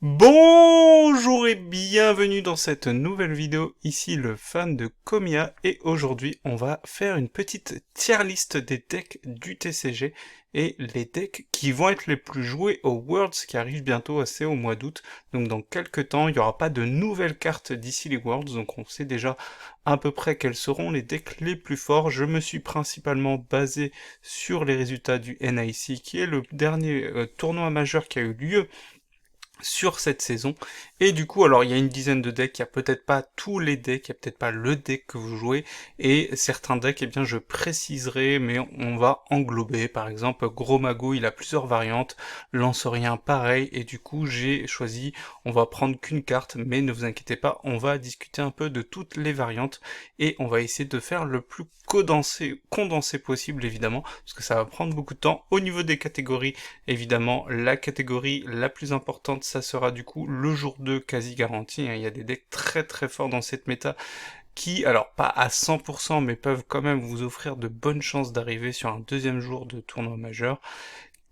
Bonjour et bienvenue dans cette nouvelle vidéo, ici le fan de Kamiya, et aujourd'hui on va faire une petite tier list des decks du TCG et les decks qui vont être les plus joués au Worlds qui arrive bientôt, assez au mois d'août. Donc dans quelques temps, il n'y aura pas de nouvelles cartes d'ici les Worlds, donc on sait déjà à peu près quels seront les decks les plus forts. Je me suis principalement basé sur les résultats du NIC, qui est le dernier tournoi majeur qui a eu lieu sur cette saison, et du coup, alors il y a une dizaine de decks, il y a peut-être pas tous les decks, il y a peut-être pas le deck que vous jouez, et certains decks, eh bien je préciserai, mais on va englober, par exemple, Gros Mago, il a plusieurs variantes, Lance-Rien pareil, et du coup j'ai choisi, on va prendre qu'une carte, mais ne vous inquiétez pas, on va discuter un peu de toutes les variantes, et on va essayer de faire le plus condensé possible, évidemment, parce que ça va prendre beaucoup de temps. Au niveau des catégories, évidemment, la catégorie la plus importante, ça sera du coup le jour 2 quasi garanti. Il y a des decks très très forts dans cette méta qui, alors pas à 100%, mais peuvent quand même vous offrir de bonnes chances d'arriver sur un deuxième jour de tournoi majeur.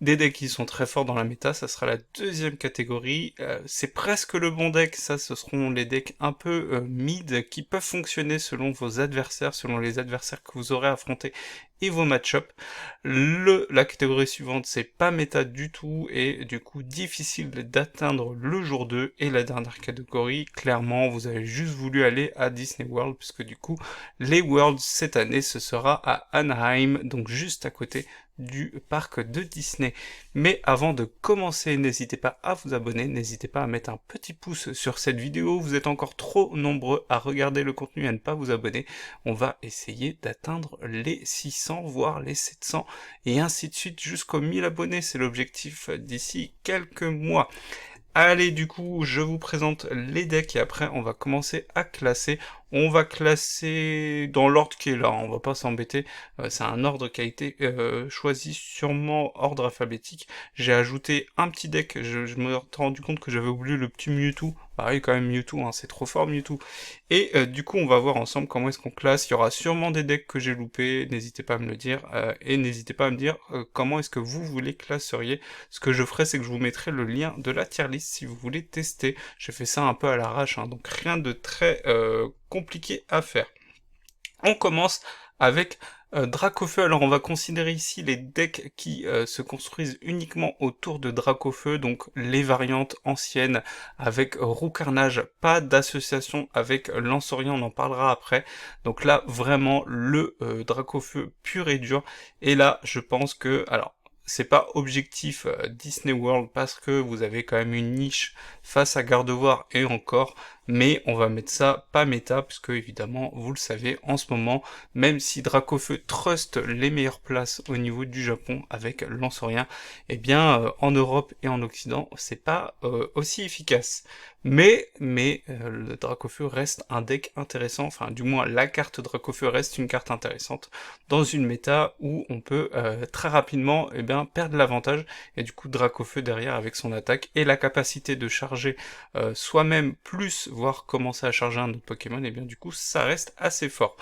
Des decks qui sont très forts dans la méta, ça sera la deuxième catégorie. C'est presque le bon deck, ça ce seront les decks un peu mid qui peuvent fonctionner selon vos adversaires, selon les adversaires que vous aurez affrontés et vos match-up. La catégorie suivante, c'est pas méta du tout et du coup difficile d'atteindre le jour 2. Et la dernière catégorie, clairement, vous avez juste voulu aller à Disney World, puisque du coup, les Worlds cette année, ce sera à Anaheim, donc juste à côté du parc de Disney. Mais avant de commencer, n'hésitez pas à vous abonner, n'hésitez pas à mettre un petit pouce sur cette vidéo, vous êtes encore trop nombreux à regarder le contenu et à ne pas vous abonner. On va essayer d'atteindre les 600, voire les 700, et ainsi de suite jusqu'aux 1000 abonnés, c'est l'objectif d'ici quelques mois. Allez, du coup, je vous présente les decks et après on va commencer à classer. On va classer dans l'ordre qui est là, on va pas s'embêter, c'est un ordre qui a été choisi sûrement ordre alphabétique. J'ai ajouté un petit deck, je me suis rendu compte que j'avais oublié le petit Mewtwo. Pareil quand même Mewtwo, hein, c'est trop fort Mewtwo. Et du coup on va voir ensemble comment est-ce qu'on classe. Il y aura sûrement des decks que j'ai loupés, n'hésitez pas à me le dire, et n'hésitez pas à me dire comment est-ce que vous les classeriez. Ce que je ferai, c'est que je vous mettrai le lien de la tier list si vous voulez tester. J'ai fait ça un peu à l'arrache, hein, donc rien de très compliqué à faire. On commence avec Dracofeu. Alors on va considérer ici les decks qui se construisent uniquement autour de Dracofeu, donc les variantes anciennes avec Roux Carnage, pas d'association avec Lance-Orient, on en parlera après. Donc là vraiment le Dracofeu pur et dur. Et là je pense que, alors c'est pas objectif Disney World parce que vous avez quand même une niche face à Gardevoir et encore, mais on va mettre ça pas méta, puisque évidemment, vous le savez, en ce moment, même si Dracofeu trust les meilleures places au niveau du Japon avec Lance-Rien, eh bien, en Europe et en Occident, c'est pas aussi efficace. Mais le Dracofeu reste un deck intéressant, enfin du moins la carte Dracofeu reste une carte intéressante dans une méta où on peut très rapidement perdre l'avantage, et du coup Dracofeu derrière avec son attaque et la capacité de charger soi-même plus voire commencer à charger un autre Pokémon, et bien du coup ça reste assez fort.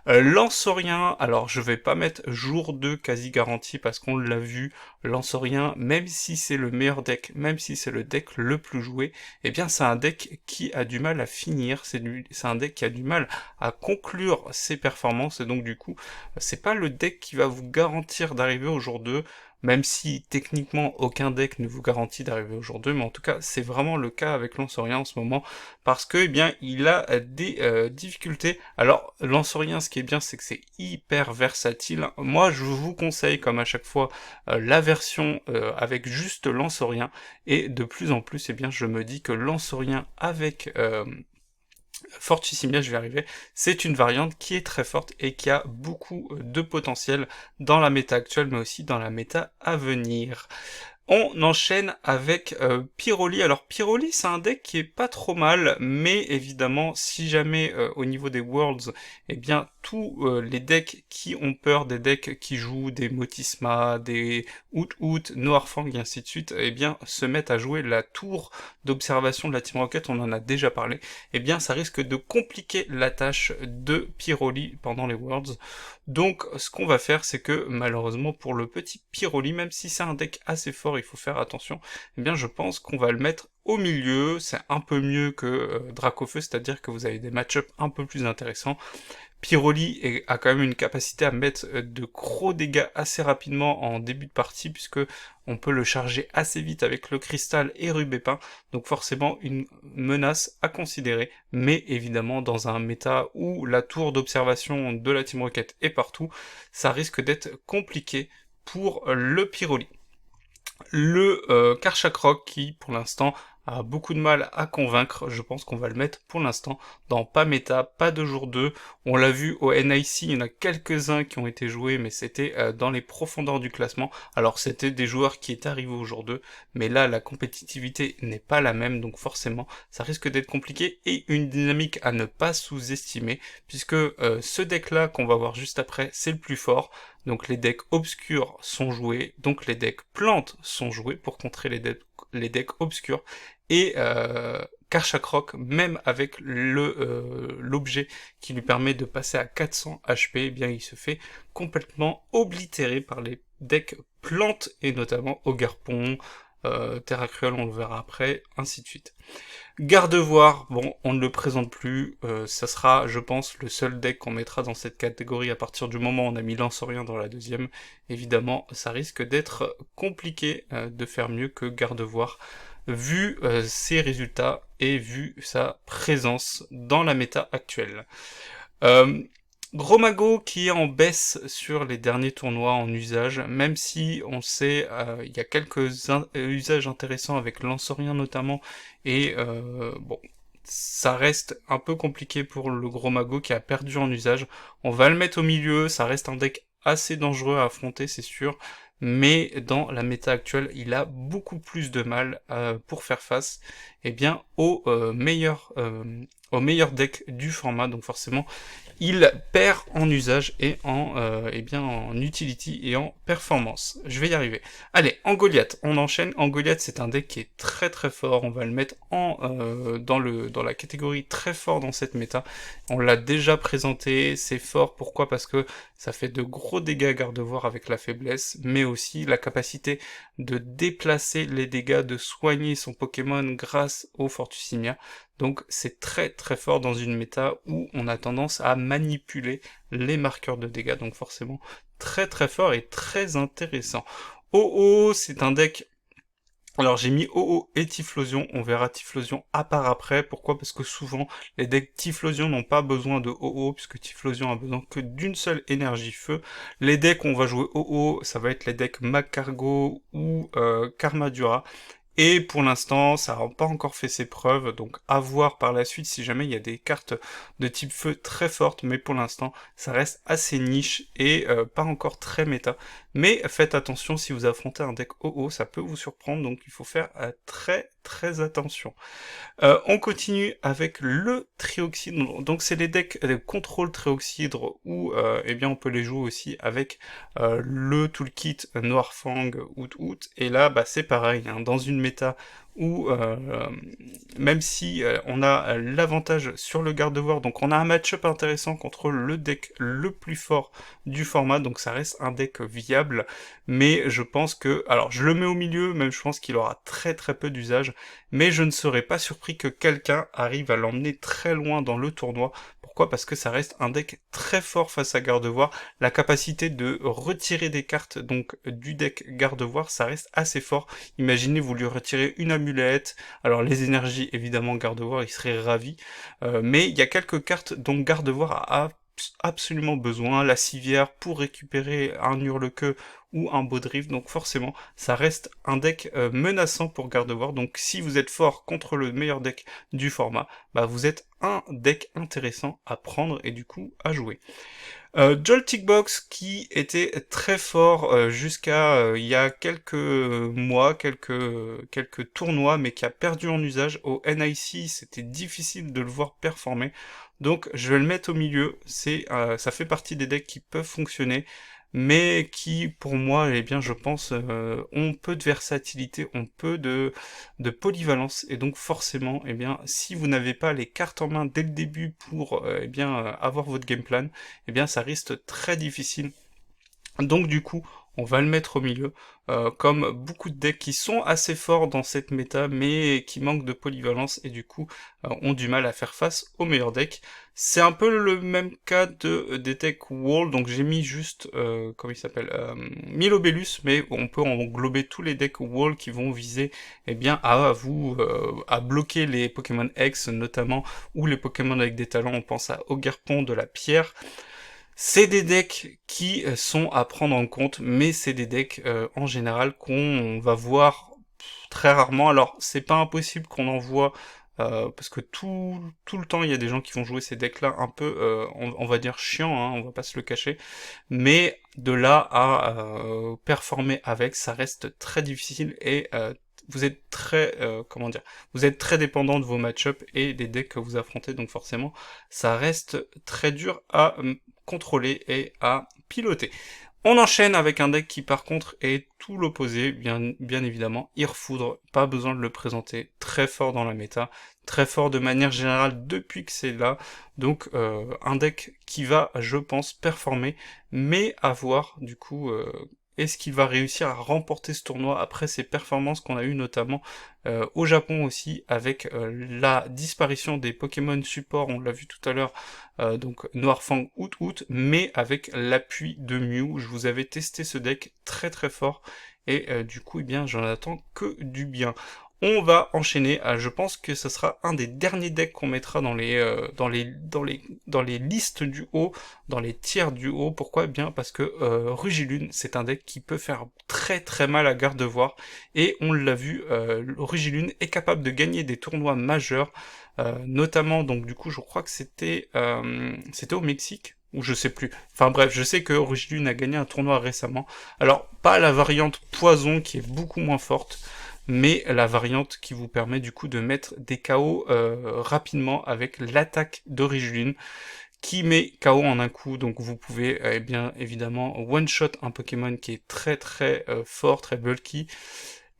Lance-Rien, alors je vais pas mettre jour 2 quasi garanti parce qu'on l'a vu, Lance-Rien, même si c'est le meilleur deck, même si c'est le deck le plus joué, et bien c'est un deck qui a du mal à finir, c'est un deck qui a du mal à conclure ses performances, et donc du coup c'est pas le deck qui va vous garantir d'arriver au jour 2, même si techniquement aucun deck ne vous garantit d'arriver au jour 2, mais en tout cas c'est vraiment le cas avec Lance-Rien en ce moment, parce que il a des difficultés. Alors Lance-Rien, ce qui est bien, c'est que c'est hyper versatile. Moi je vous conseille comme à chaque fois la version avec juste Lance-Rien, et de plus en plus je me dis que Lance-Rien avec Fortissimia, je vais arriver, c'est une variante qui est très forte et qui a beaucoup de potentiel dans la méta actuelle, mais aussi dans la méta à venir. On enchaîne avec Pyroli. Alors Pyroli, c'est un deck qui est pas trop mal, mais évidemment, si jamais au niveau des Worlds, tous les decks qui ont peur, des decks qui jouent des Motisma, des Out, Noirfang et ainsi de suite, se mettent à jouer la tour d'observation de la Team Rocket, on en a déjà parlé, eh bien ça risque de compliquer la tâche de Pyroli pendant les Worlds. Donc ce qu'on va faire, c'est que malheureusement pour le petit Pyroli, même si c'est un deck assez fort, il faut faire attention, eh bien je pense qu'on va le mettre au milieu. C'est un peu mieux que Dracofeu, c'est-à-dire que vous avez des match-ups un peu plus intéressants. Pyroli a quand même une capacité à mettre de gros dégâts assez rapidement en début de partie, puisque on peut le charger assez vite avec le cristal et Rubépin, donc forcément une menace à considérer, mais évidemment dans un méta où la tour d'observation de la Team Rocket est partout, ça risque d'être compliqué pour le Pyroli. Le Karchakrok qui pour l'instant a beaucoup de mal à convaincre, je pense qu'on va le mettre pour l'instant dans pas méta, pas de jour 2, on l'a vu au NIC, il y en a quelques-uns qui ont été joués, mais c'était dans les profondeurs du classement, alors c'était des joueurs qui étaient arrivés au jour 2, mais là la compétitivité n'est pas la même, donc forcément ça risque d'être compliqué, et une dynamique à ne pas sous-estimer, puisque ce deck là qu'on va voir juste après, c'est le plus fort, donc les decks obscurs sont joués, donc les decks plantes sont joués pour contrer les decks obscurs, et Karchakrok, même avec l'objet qui lui permet de passer à 400 HP, eh bien il se fait complètement oblitérer par les decks plantes, et notamment Ogerpon, Terra Cruel, on le verra après, ainsi de suite. Gardevoir, bon, on ne le présente plus, ça sera, je pense, le seul deck qu'on mettra dans cette catégorie à partir du moment où on a mis Lansorien dans la deuxième. Évidemment, ça risque d'être compliqué de faire mieux que Gardevoir, vu ses résultats et vu sa présence dans la méta actuelle. Gros Mago qui est en baisse sur les derniers tournois en usage, même si on sait il y a quelques usages intéressants avec Lansorien notamment, et bon, ça reste un peu compliqué pour le Gros Mago qui a perdu en usage. On va le mettre au milieu, ça reste un deck assez dangereux à affronter, c'est sûr, mais dans la méta actuelle, il a beaucoup plus de mal pour faire face, eh bien, au meilleur deck du format, donc forcément il perd en usage et en, en utility et en performance. Je vais y arriver. Allez, en Goliath, on enchaîne. En Goliath, c'est un deck qui est très très fort. On va le mettre dans la catégorie très fort dans cette méta. On l'a déjà présenté. C'est fort. Pourquoi? Parce que ça fait de gros dégâts à Gardevoir avec la faiblesse, mais aussi la capacité de déplacer les dégâts, de soigner son Pokémon grâce au Fortusimia. Donc c'est très très fort dans une méta où on a tendance à manipuler les marqueurs de dégâts, donc forcément très très fort et très intéressant. OO, c'est un deck... Alors j'ai mis OO et Typhlosion, on verra Typhlosion à part après. Pourquoi? Parce que souvent les decks Typhlosion n'ont pas besoin de OO, puisque Typhlosion a besoin que d'une seule énergie feu. Les decks où on va jouer OO, ça va être les decks Magcargo ou Karmadura. Et pour l'instant, ça n'a pas encore fait ses preuves, donc à voir par la suite si jamais il y a des cartes de type feu très fortes, mais pour l'instant, ça reste assez niche et pas encore très méta. Mais faites attention, si vous affrontez un deck OO, ça peut vous surprendre, donc il faut faire très très attention. On continue avec le Trioxydre, donc c'est les decks de contrôle Trioxydre où eh bien on peut les jouer aussi avec le toolkit Noirfang Out, et là bah c'est pareil, hein, dans une méta où même si on a l'avantage sur le Gardevoir, donc on a un match-up intéressant contre le deck le plus fort du format, donc ça reste un deck viable, mais je pense que, alors je le mets au milieu, même je pense qu'il aura très très peu d'usage, mais je ne serais pas surpris que quelqu'un arrive à l'emmener très loin dans le tournoi. Pourquoi? Parce que ça reste un deck très fort face à Gardevoir. La capacité de retirer des cartes donc du deck Gardevoir, ça reste assez fort. Imaginez, vous lui retirez une amulette, alors les énergies, évidemment, Gardevoir, il serait ravi, mais il y a quelques cartes dont Gardevoir a absolument besoin, la civière pour récupérer un hurle-queue ou un Baudrive, donc forcément ça reste un deck menaçant pour Gardevoir, donc si vous êtes fort contre le meilleur deck du format, bah vous êtes un deck intéressant à prendre et du coup à jouer. Joltik Box qui était très fort jusqu'à il y a quelques mois, quelques tournois, mais qui a perdu en usage. Au NIC, c'était difficile de le voir performer. Donc je vais le mettre au milieu, ça fait partie des decks qui peuvent fonctionner. mais qui, pour moi, eh bien, je pense, ont peu de versatilité, ont peu de polyvalence, et donc forcément, eh bien, si vous n'avez pas les cartes en main dès le début pour, eh bien, avoir votre game plan, eh bien, ça risque très difficile. Donc du coup, on va le mettre au milieu, comme beaucoup de decks qui sont assez forts dans cette méta, mais qui manquent de polyvalence, et du coup, ont du mal à faire face aux meilleurs decks. C'est un peu le même cas des decks Wall, donc j'ai mis juste, comment il s'appelle, Milobellus, mais on peut englober tous les decks Wall qui vont viser, eh bien, à bloquer les Pokémon X, notamment, ou les Pokémon avec des talents, on pense à Ogerpon de la pierre. C'est des decks qui sont à prendre en compte, mais c'est des decks en général qu'on va voir très rarement. Alors c'est pas impossible qu'on en voit, parce que tout le temps il y a des gens qui vont jouer ces decks-là un peu, on va dire chiant, hein, on va pas se le cacher, mais de là à performer avec, ça reste très difficile, et vous êtes très, comment dire, vous êtes très dépendant de vos match-ups et des decks que vous affrontez, donc forcément, ça reste très dur à contrôler et à piloter. On enchaîne avec un deck qui par contre est tout l'opposé, bien évidemment, Irfoudre, pas besoin de le présenter, très fort dans la méta, très fort de manière générale depuis que c'est là, donc un deck qui va, je pense, performer, mais à voir du coup, est-ce qu'il va réussir à remporter ce tournoi après ses performances qu'on a eues notamment au Japon aussi, avec la disparition des Pokémon support, on l'a vu tout à l'heure, donc Noirfang Out, mais avec l'appui de Mew. Je vous avais testé ce deck très très fort, et du coup, eh bien, j'en attends que du bien. On va enchaîner, je pense que ce sera un des derniers decks qu'on mettra dans les listes du haut, dans les tiers du haut. Pourquoi? Eh bien parce que Rugilune, c'est un deck qui peut faire très très mal à Gardevoir, et on l'a vu, Rugilune est capable de gagner des tournois majeurs, notamment, donc du coup je crois que c'était au Mexique, ou je sais plus. Enfin bref, je sais que Rugilune a gagné un tournoi récemment. Alors, pas la variante Poison qui est beaucoup moins forte, mais la variante qui vous permet du coup de mettre des KO rapidement avec l'attaque de Rugilune, qui met KO en un coup, donc vous pouvez bien évidemment one-shot un Pokémon qui est très très fort, très bulky,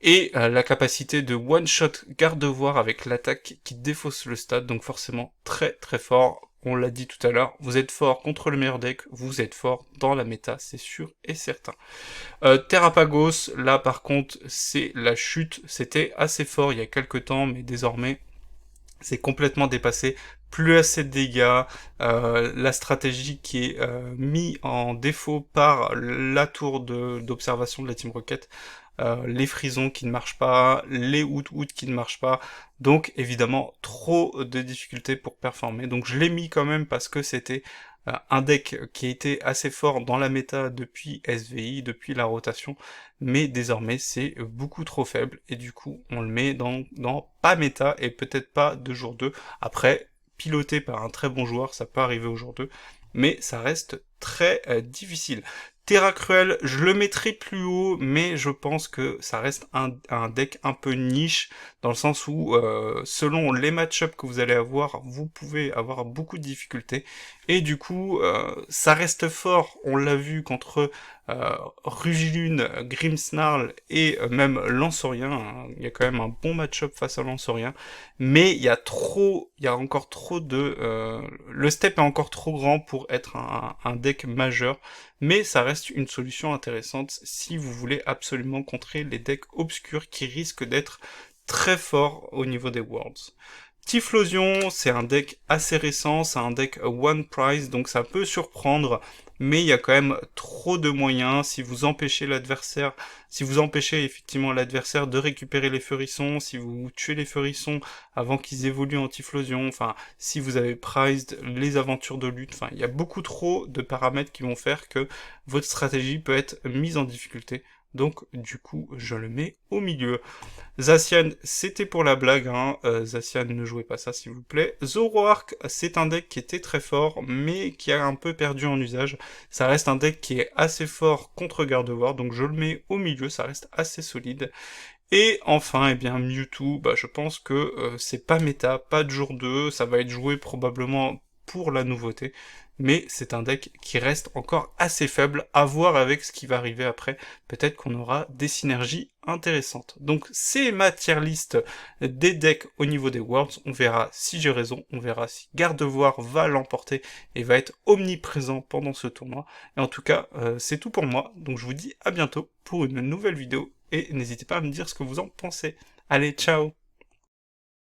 et la capacité de one-shot Gardevoir avec l'attaque qui défausse le stade, donc forcément très très fort. On l'a dit tout à l'heure, vous êtes fort contre le meilleur deck, vous êtes fort dans la méta, c'est sûr et certain. Terrapagos, là par contre, c'est la chute, c'était assez fort il y a quelques temps, mais désormais, c'est complètement dépassé, plus assez de dégâts, la stratégie qui est mise en défaut par la tour d'observation de la Team Rocket, les frisons qui ne marchent pas, les out qui ne marchent pas, donc évidemment trop de difficultés pour performer. Donc je l'ai mis quand même parce que c'était un deck qui était assez fort dans la méta depuis SVI, depuis la rotation, mais désormais c'est beaucoup trop faible, et du coup on le met dans pas méta, et peut-être pas de jour 2. Après, piloté par un très bon joueur, ça peut arriver au jour 2, mais ça reste très difficile. Terra Cruel, je le mettrai plus haut, mais je pense que ça reste un deck un peu niche, dans le sens où, selon les match-ups que vous allez avoir, vous pouvez avoir beaucoup de difficultés, et du coup, ça reste fort, on l'a vu contre Rugilune, Grimmsnarl, et même Lanceurien, hein. Il y a quand même un bon match-up face à Lanceurien, mais il y a encore trop de... le step est encore trop grand pour être un deck majeur, mais ça reste une solution intéressante si vous voulez absolument contrer les decks obscurs qui risquent d'être très forts au niveau des Worlds. Typhlosion, c'est un deck assez récent, c'est un deck one price, donc ça peut surprendre, mais il y a quand même trop de moyens. Si vous empêchez effectivement l'adversaire de récupérer les Furissons, si vous tuez les Furissons avant qu'ils évoluent en Typhlosion, enfin, si vous avez prized les aventures de lutte, enfin, il y a beaucoup trop de paramètres qui vont faire que votre stratégie peut être mise en difficulté. Donc, du coup, je le mets au milieu. Zacian, c'était pour la blague, hein. Zacian, ne jouez pas ça, s'il vous plaît. Zoroark, c'est un deck qui était très fort, mais qui a un peu perdu en usage. Ça reste un deck qui est assez fort contre Gardevoir, donc je le mets au milieu, ça reste assez solide. Et enfin, eh bien, Mewtwo, je pense que c'est pas méta, pas de jour 2, ça va être joué probablement pour la nouveauté, mais c'est un deck qui reste encore assez faible, à voir avec ce qui va arriver après, peut-être qu'on aura des synergies intéressantes. Donc c'est ma tier list des decks au niveau des Worlds, on verra si j'ai raison, on verra si Gardevoir va l'emporter et va être omniprésent pendant ce tournoi, et en tout cas c'est tout pour moi, donc je vous dis à bientôt pour une nouvelle vidéo, et n'hésitez pas à me dire ce que vous en pensez. Allez, ciao!